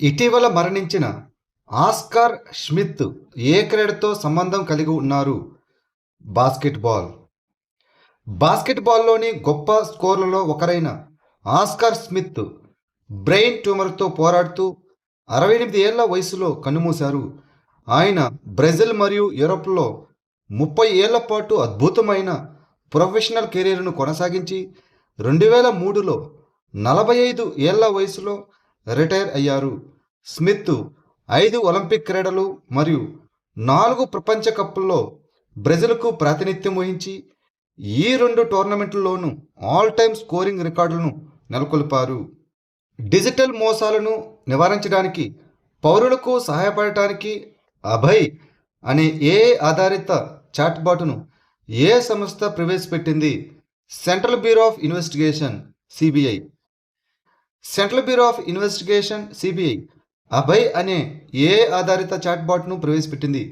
ఇటీవల మరణించిన Oscar Schmidt ఏ క్రీడతో సంబంధం కలిగి ఉన్నారు? బాస్కెట్బాల్. బాస్కెట్బాల్లోని గొప్ప స్కోర్లలో ఒకరైన ఆస్కార్ స్మిత్ బ్రెయిన్ ట్యూమర్తో పోరాడుతూ 68 ఏళ్ల వయసులో కన్నుమూశారు. ఆయన బ్రెజిల్ మరియు యూరప్లో 30 ఏళ్ల పాటు అద్భుతమైన ప్రొఫెషనల్ కెరీర్ను కొనసాగించి 2003లో 45 ఏళ్ల వయసులో రిటైర్ అయ్యారు. స్మిత్ 5 ఒలింపిక్ క్రీడలు మరియు 4 ప్రపంచ కప్పుల్లో బ్రెజిల్కు ప్రాతినిధ్యం వహించి ఈ 2 టోర్నమెంట్లలోనూ ఆల్ టైమ్ స్కోరింగ్ రికార్డులను నెలకొల్పారు. డిజిటల్ మోసాలను నివారించడానికి, పౌరులకు సహాయపడటానికి అభయ్ అనే ఏఐ ఆధారిత చాట్బాట్ను ఏ సంస్థ ప్రవేశపెట్టింది? Central bureau of investigation CBI. Central bureau of investigation CBI Abhay అనే ఏఐ ఆధారిత చాట్బాట్ను ప్రవేశపెట్టింది.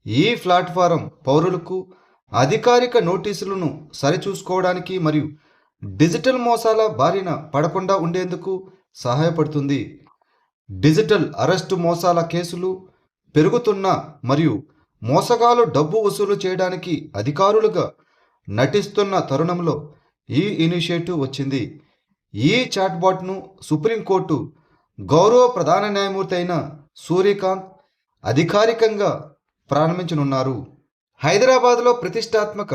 ఈ ప్లాట్ఫారం పౌరులకు అధికారిక నోటీసులను సరిచూసుకోవడానికి మరియు డిజిటల్ మోసాల బారిన పడకుండా ఉండేందుకు సహాయపడుతుంది. డిజిటల్ అరెస్టు మోసాల కేసులు పెరుగుతున్న మరియు మోసగాలు డబ్బు వసూలు చేయడానికి అధికారులుగా నటిస్తున్న తరుణంలో ఈ ఇనిషియేటివ్ వచ్చింది. ఈ చాట్బాట్ను సుప్రీంకోర్టు గౌరవ ప్రధాన న్యాయమూర్తి అయిన సూర్యకాంత్ అధికారికంగా ప్రారంభించనున్నారు. హైదరాబాద్లో ప్రతిష్టాత్మక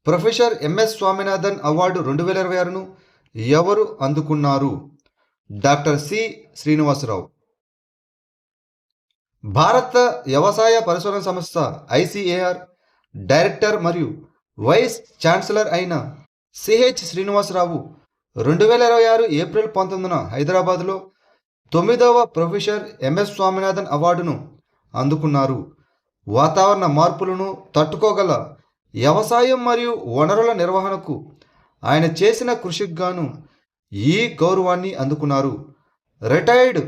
ప్రొఫెసర్ ఎంఎస్ స్వామినాథన్ అవార్డు 2026ను ఎవరు అందుకున్నారు? Doctor C Srinivasarao. భారత వ్యవసాయ పరిశోధన సంస్థ ఐసిఏఆర్ డైరెక్టర్ మరియు వైస్ ఛాన్సలర్ అయిన సిహెచ్ శ్రీనివాసరావు 2026 ఏప్రిల్ 19న హైదరాబాద్లో 9వ ప్రొఫెసర్ ఎంఎస్ స్వామినాథన్ అవార్డును అందుకున్నారు. వాతావరణ మార్పులను తట్టుకోగల వ్యవసాయం మరియు వనరుల నిర్వహణకు ఆయన చేసిన కృషికి గాను ఈ గౌరవాన్ని అందుకున్నారు. రిటైర్డ్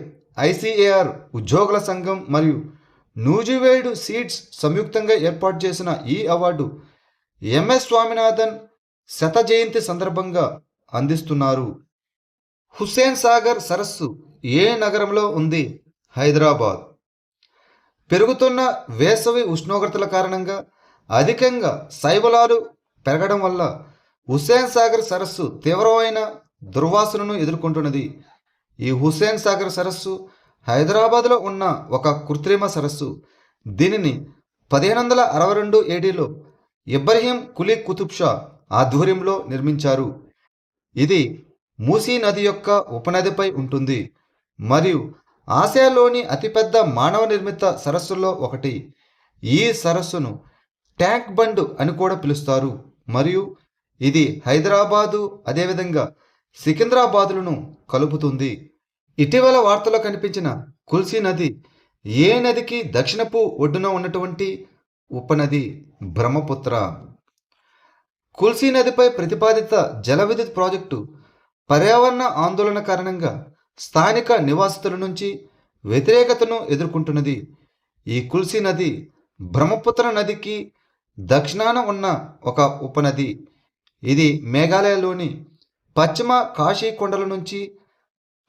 ఐసిఏఆర్ ఉద్యోగుల సంఘం మరియు న్యూజివేడ్ సీడ్స్ సంయుక్తంగా ఏర్పాటు చేసిన ఈ అవార్డు ఎంఎస్ స్వామినాథన్ శత జయంతి సందర్భంగా అందిస్తున్నారు. హుస్సేన్ సాగర్ సరస్సు ఏ నగరంలో ఉంది? హైదరాబాద్. పెరుగుతున్న వేసవి ఉష్ణోగ్రతల కారణంగా అధికంగా శైవలాలు పెరగడం వల్ల హుస్సేన్ సాగర్ సరస్సు తీవ్రమైన దుర్వాసనను ఎదుర్కొంటున్నది. ఈ హుస్సేన్ సాగర్ సరస్సు హైదరాబాద్లో ఉన్న ఒక కృత్రిమ సరస్సు. దీనిని 1562 ఏడీలో ఇబ్రహీం కులీ కుతుబ్ షా ఆధ్వర్యంలో నిర్మించారు. ఇది మూసీ నది యొక్క ఉపనదిపై ఉంటుంది మరియు ఆసియాలోని అతిపెద్ద మానవ నిర్మిత సరస్సుల్లో ఒకటి. ఈ సరస్సును ట్యాంక్ బండ్ అని కూడా పిలుస్తారు మరియు ఇది హైదరాబాదు అదేవిధంగా సికింద్రాబాదులను కలుపుతుంది. ఇటీవల వార్తల్లో కనిపించిన కుల్సీ నది ఏ నదికి దక్షిణపు ఒడ్డున ఉన్నటువంటి ఉపనది? బ్రహ్మపుత్ర. కుల్సీ నదిపై ప్రతిపాదిత జల విద్యుత్ ప్రాజెక్టు పర్యావరణ ఆందోళన కారణంగా స్థానిక నివాసితుల నుంచి వ్యతిరేకతను ఎదుర్కొంటున్నది. ఈ కుల్సీ నది బ్రహ్మపుత్ర నదికి దక్షిణాన ఉన్న ఒక ఉపనది. ఇది మేఘాలయలోని పశ్చిమ కాశీ కొండల నుంచి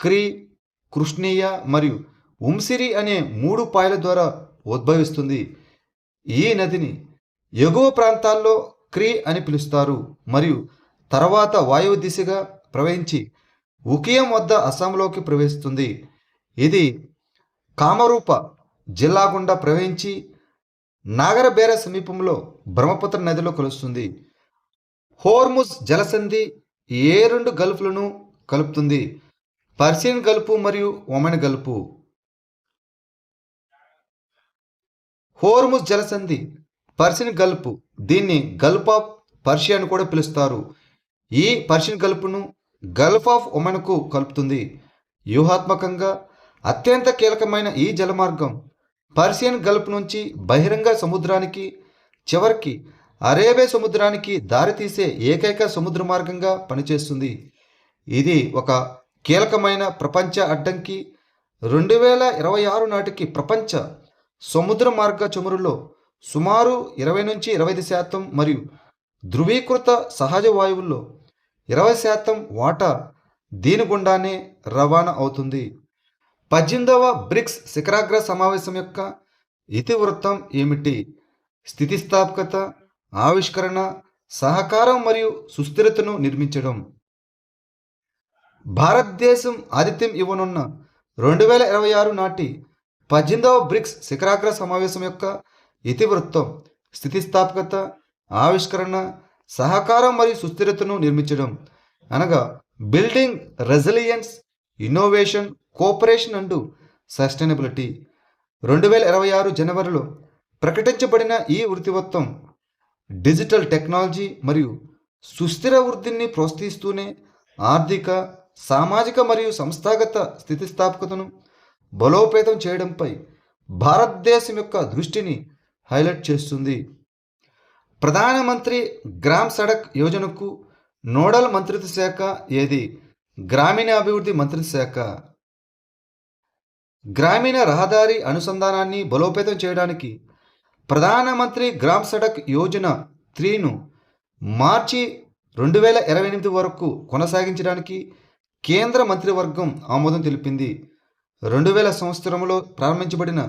క్రీ, కృష్ణీయ మరియు ఉంసిరి అనే 3 పాయల ద్వారా ఉద్భవిస్తుంది. ఈ నదిని ఎగువ ప్రాంతాల్లో క్రీ అని పిలుస్తారు మరియు తర్వాత వాయువు దిశగా ప్రవహించి ఉకియం వద్ద అస్సాంలోకి ప్రవేశిస్తుంది. ఇది కామరూప జిల్లా గుండా ప్రవహించి నాగరబేర సమీపంలో బ్రహ్మపుత్ర నదిలో కలుస్తుంది. హోర్ముజ్ జలసంధి ఏ 2 గల్ఫ్లను కలుపుతుంది? పర్షియన్ గల్ఫ్ మరియు ఒమన్ గల్ఫ్. హోర్ముజ్ జలసంధి పర్షియన్ గల్ఫ్, దీన్ని గల్ఫ్ ఆఫ్ పర్షియా అని కూడా పిలుస్తారు. ఈ పర్షియన్ గల్ఫ్ను గల్ఫ్ ఆఫ్ ఒమన్కు కలుపుతుంది. వ్యూహాత్మకంగా అత్యంత కీలకమైన ఈ జలమార్గం పర్షియన్ గల్ఫ్ నుంచి బహిరంగ సముద్రానికి చివరికి అరేబియా సముద్రానికి దారితీసే ఏకైక సముద్ర మార్గంగా పనిచేస్తుంది. ఇది ఒక కీలకమైన ప్రపంచ అడ్డంకి. 2026 నాటికి ప్రపంచ సముద్ర మార్గ చమురులో సుమారు 20-25% మరియు ధృవీకృత సహజ వాయువుల్లో 20% వాటా దీని గుండానే రవాణా అవుతుంది. 18వ బ్రిక్స్ శిఖరాగ్ర సమావేశం యొక్క ఇతివృత్తం ఏమిటి? స్థితిస్థాపకత, ఆవిష్కరణ, సహకారం మరియు సుస్థిరతను నిర్మించడం. భారతదేశం ఆతిథ్యం ఇవ్వనున్న 2026 నాటి 18వ బ్రిక్స్ శిఖరాగ్ర సమావేశం యొక్క ఇతివృత్తం స్థితిస్థాపకత, ఆవిష్కరణ, సహకారం మరియు సుస్థిరతను నిర్మించడం, అనగా building resilience, innovation, cooperation and sustainability. 2026 జనవరిలో ప్రకటించబడిన ఈ వృత్తివత్వం డిజిటల్ టెక్నాలజీ మరియు సుస్థిర వృద్ధిని ప్రోత్సహిస్తూనే ఆర్థిక, సామాజిక మరియు సంస్థాగత స్థితిస్థాపకతను బలోపేతం చేయడంపై భారతదేశం యొక్క దృష్టిని హైలైట్ చేస్తుంది. ప్రధానమంత్రి గ్రామ్ సడక్ యోజనకు నోడల్ మంత్రిత్వ శాఖ ఏది? గ్రామీణాభివృద్ధి మంత్రిత్వ శాఖ. గ్రామీణ రహదారి అనుసంధానాన్ని బలోపేతం చేయడానికి ప్రధానమంత్రి గ్రామ్ సడక్ యోజన 3ను మార్చి 2028 వరకు కొనసాగించడానికి కేంద్ర మంత్రివర్గం ఆమోదం తెలిపింది. 2000 సంవత్సరంలో ప్రారంభించబడిన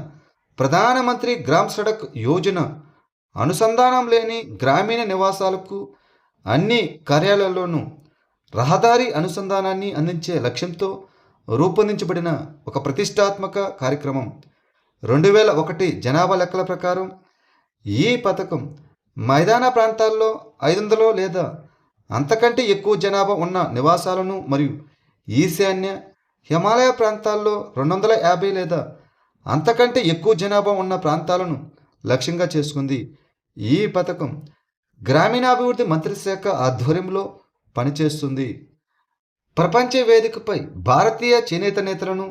ప్రధానమంత్రి గ్రామ్ సడక్ యోజన అనుసంధానం లేని గ్రామీణ నివాసాలకు అన్ని కార్యాలయాల్లోనూ రహదారి అనుసంధానాన్ని అందించే లక్ష్యంతో రూపొందించబడిన ఒక ప్రతిష్టాత్మక కార్యక్రమం. 2001 జనాభా లెక్కల ప్రకారం ఈ పథకం మైదాన ప్రాంతాల్లో 500 లేదా అంతకంటే ఎక్కువ జనాభా ఉన్న నివాసాలను మరియు ఈశాన్య, హిమాలయ ప్రాంతాల్లో 250 లేదా అంతకంటే ఎక్కువ జనాభా ఉన్న ప్రాంతాలను లక్ష్యంగా చేసుకుంది. ఈ పథకం గ్రామీణాభివృద్ధి మంత్రిత్వ శాఖ ఆధ్వర్యంలో పనిచేస్తుంది. ప్రపంచ వేదికపై భారతీయ చేనేత నేతలను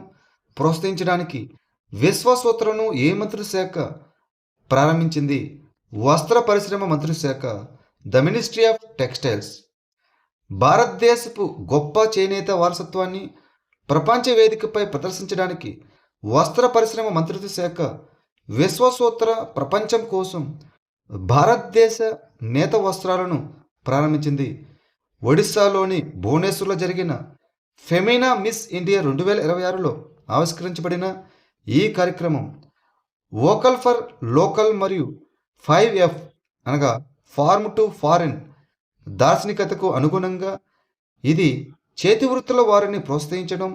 ప్రోత్సహించడానికి విశ్వసూత్రను ఏ మంత్రిత్వ శాఖ ప్రారంభించింది? వస్త్ర పరిశ్రమ మంత్రిత్వ శాఖ, ద మినిస్ట్రీ ఆఫ్ టెక్స్టైల్స్. భారతదేశపు గొప్ప చేనేత వారసత్వాన్ని ప్రపంచ వేదికపై ప్రదర్శించడానికి వస్త్ర పరిశ్రమ మంత్రిత్వ శాఖ విశ్వసూత్ర ప్రపంచం కోసం భారతదేశ నేత వస్త్రాలను ప్రారంభించింది. ఒడిశాలోని భువనేశ్వర్లో జరిగిన ఫెమినా మిస్ ఇండియా 2026లో ఆవిష్కరించబడిన ఈ కార్యక్రమం వోకల్ ఫర్ లోకల్ మరియు 5F అనగా ఫార్మ్ టు ఫారిన్ దార్శనికతకు అనుగుణంగా ఇది చేతి వృత్తుల వారిని ప్రోత్సహించడం,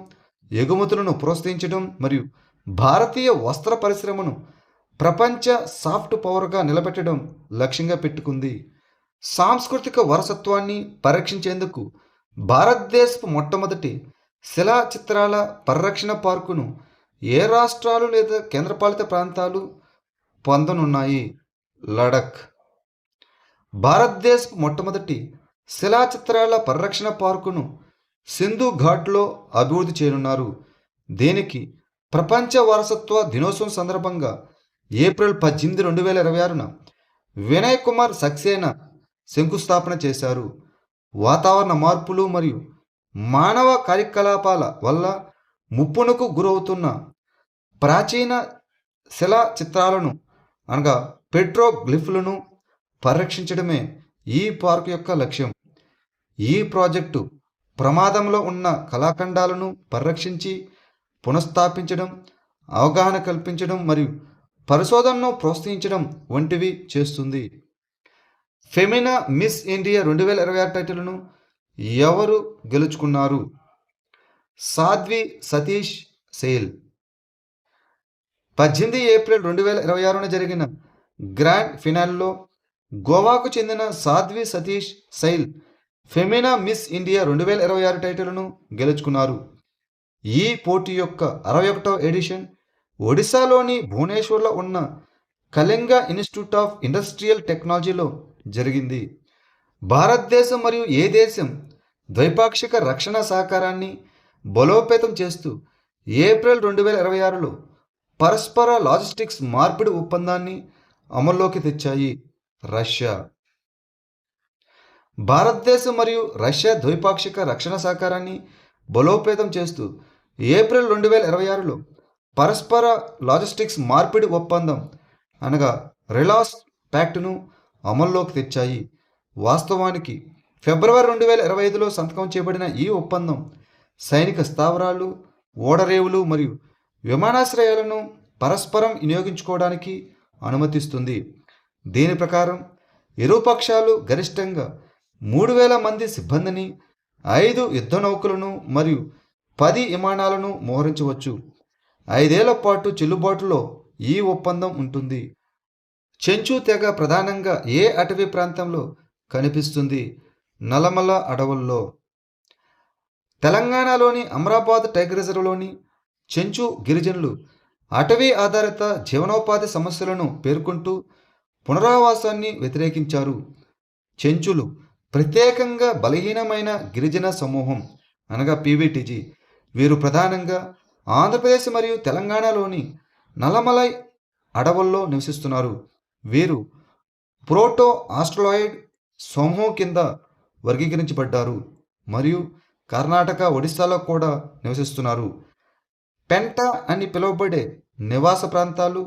ఎగుమతులను ప్రోత్సహించడం మరియు భారతీయ వస్త్ర పరిశ్రమను ప్రపంచ సాఫ్ట్ పవర్గా నిలబెట్టడం లక్ష్యంగా పెట్టుకుంది. సాంస్కృతిక వారసత్వాన్ని పరిరక్షించేందుకు భారతదేశపు మొట్టమొదటి శిలా చిత్రాల పరిరక్షణ పార్కును ఏ రాష్ట్రాలు లేదా కేంద్రపాలిత ప్రాంతాలు పొందనున్నాయి? లడఖ్. భారతదేశపు మొట్టమొదటి శిలా చిత్రాల పరిరక్షణ పార్కును సింధు ఘాట్లో అభివృద్ధి చేయనున్నారు. దీనికి ప్రపంచ వారసత్వ దినోత్సవం సందర్భంగా ఏప్రిల్ 18, 2026న వినయ్ కుమార్ సక్సేనా శంకుస్థాపన చేశారు. వాతావరణ మార్పులు మరియు మానవ కార్యకలాపాల వల్ల ముప్పునకు గురవుతున్న ప్రాచీన శిలా చిత్రాలను అనగా పెట్రోగ్లిఫ్లను పరిరక్షించడమే ఈ పార్కు యొక్క లక్ష్యం. ఈ ప్రాజెక్టు ప్రమాదంలో ఉన్న కళాఖండాలను పరిరక్షించి పునఃస్థాపించడం, అవగాహన కల్పించడం మరియు పరిశోధనను ప్రోత్సహించడం వంటివి చేస్తుంది. ఫెమినా మిస్ ఇండియా 2026 టైటిల్ను ఎవరు గెలుచుకున్నారు? సాధ్వి సతీష్ సెయిల్. 18 ఏప్రిల్ 2026న జరిగిన గ్రాండ్ ఫినాల్లో గోవాకు చెందిన సాధ్వి సతీష్ సెయిల్ ఫెమినా మిస్ ఇండియా 2026 టైటిల్ను గెలుచుకున్నారు. ఈ పోటీ యొక్క 61వ ఎడిషన్ ఒడిశాలోని భువనేశ్వర్లో ఉన్న కళింగ ఇన్స్టిట్యూట్ ఆఫ్ ఇండస్ట్రియల్ టెక్నాలజీలో జరిగింది. భారతదేశం మరియు ఏ దేశం ద్వైపాక్షిక రక్షణ సహకారాన్ని బలోపేతం చేస్తూ ఏప్రిల్ 2026లో పరస్పర లాజిస్టిక్స్ మార్పిడి ఒప్పందాన్ని అమల్లోకి తెచ్చాయి? రష్యా. భారతదేశం మరియు రష్యా ద్వైపాక్షిక రక్షణ సహకారాన్ని బలోపేతం చేస్తూ ఏప్రిల్ 2026లో పరస్పర లాజిస్టిక్స్ మార్పిడి ఒప్పందం అనగా రిలాస్ ప్యాక్ట్ను అమల్లోకి తెచ్చాయి. వాస్తవానికి ఫిబ్రవరి 2025లో సంతకం చేయబడిన ఈ ఒప్పందం సైనిక స్థావరాలు, ఓడరేవులు మరియు విమానాశ్రయాలను పరస్పరం వినియోగించుకోవడానికి అనుమతిస్తుంది. దీని ప్రకారం ఇరు పక్షాలు గరిష్టంగా 3,000 మంది సిబ్బందిని, 5 యుద్ధ నౌకలను మరియు 10 విమానాలను మోహరించవచ్చు. 5 ఏళ్ల పాటు చెల్లుబాటులో ఈ ఒప్పందం ఉంటుంది. చెంచు తెగ ప్రధానంగా ఏ అటవీ ప్రాంతంలో కనిపిస్తుంది? నల్లమల అడవుల్లో. తెలంగాణలోని అమరాబాద్ టైగర్ రిజర్వ్లోని చెంచు గిరిజనులు అటవీ ఆధారిత జీవనోపాధి సమస్యలను పేర్కొంటూ పునరావాసాన్ని వ్యతిరేకించారు. చెంచులు ప్రత్యేకంగా బలహీనమైన గిరిజన సమూహం అనగా పీవీటీజీ. వీరు ప్రధానంగా ఆంధ్రప్రదేశ్ మరియు తెలంగాణలోని నల్లమలై అడవుల్లో నివసిస్తున్నారు. వీరు ప్రోటో ఆస్ట్రలాయిడ్ సమూహం కింద వర్గీకరించబడ్డారు మరియు కర్ణాటక, ఒడిశాలో కూడా నివసిస్తున్నారు. పెంట అని పిలువబడే నివాస ప్రాంతాలు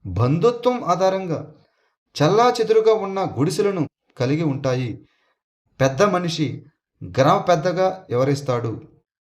బంధుత్వం ఆధారంగా చెల్లాచెదురుగా ఉన్న గుడిసెలను కలిగి ఉంటాయి. పెద్ద మనిషి గ్రామ పెద్దగా వ్యవహరిస్తాడు.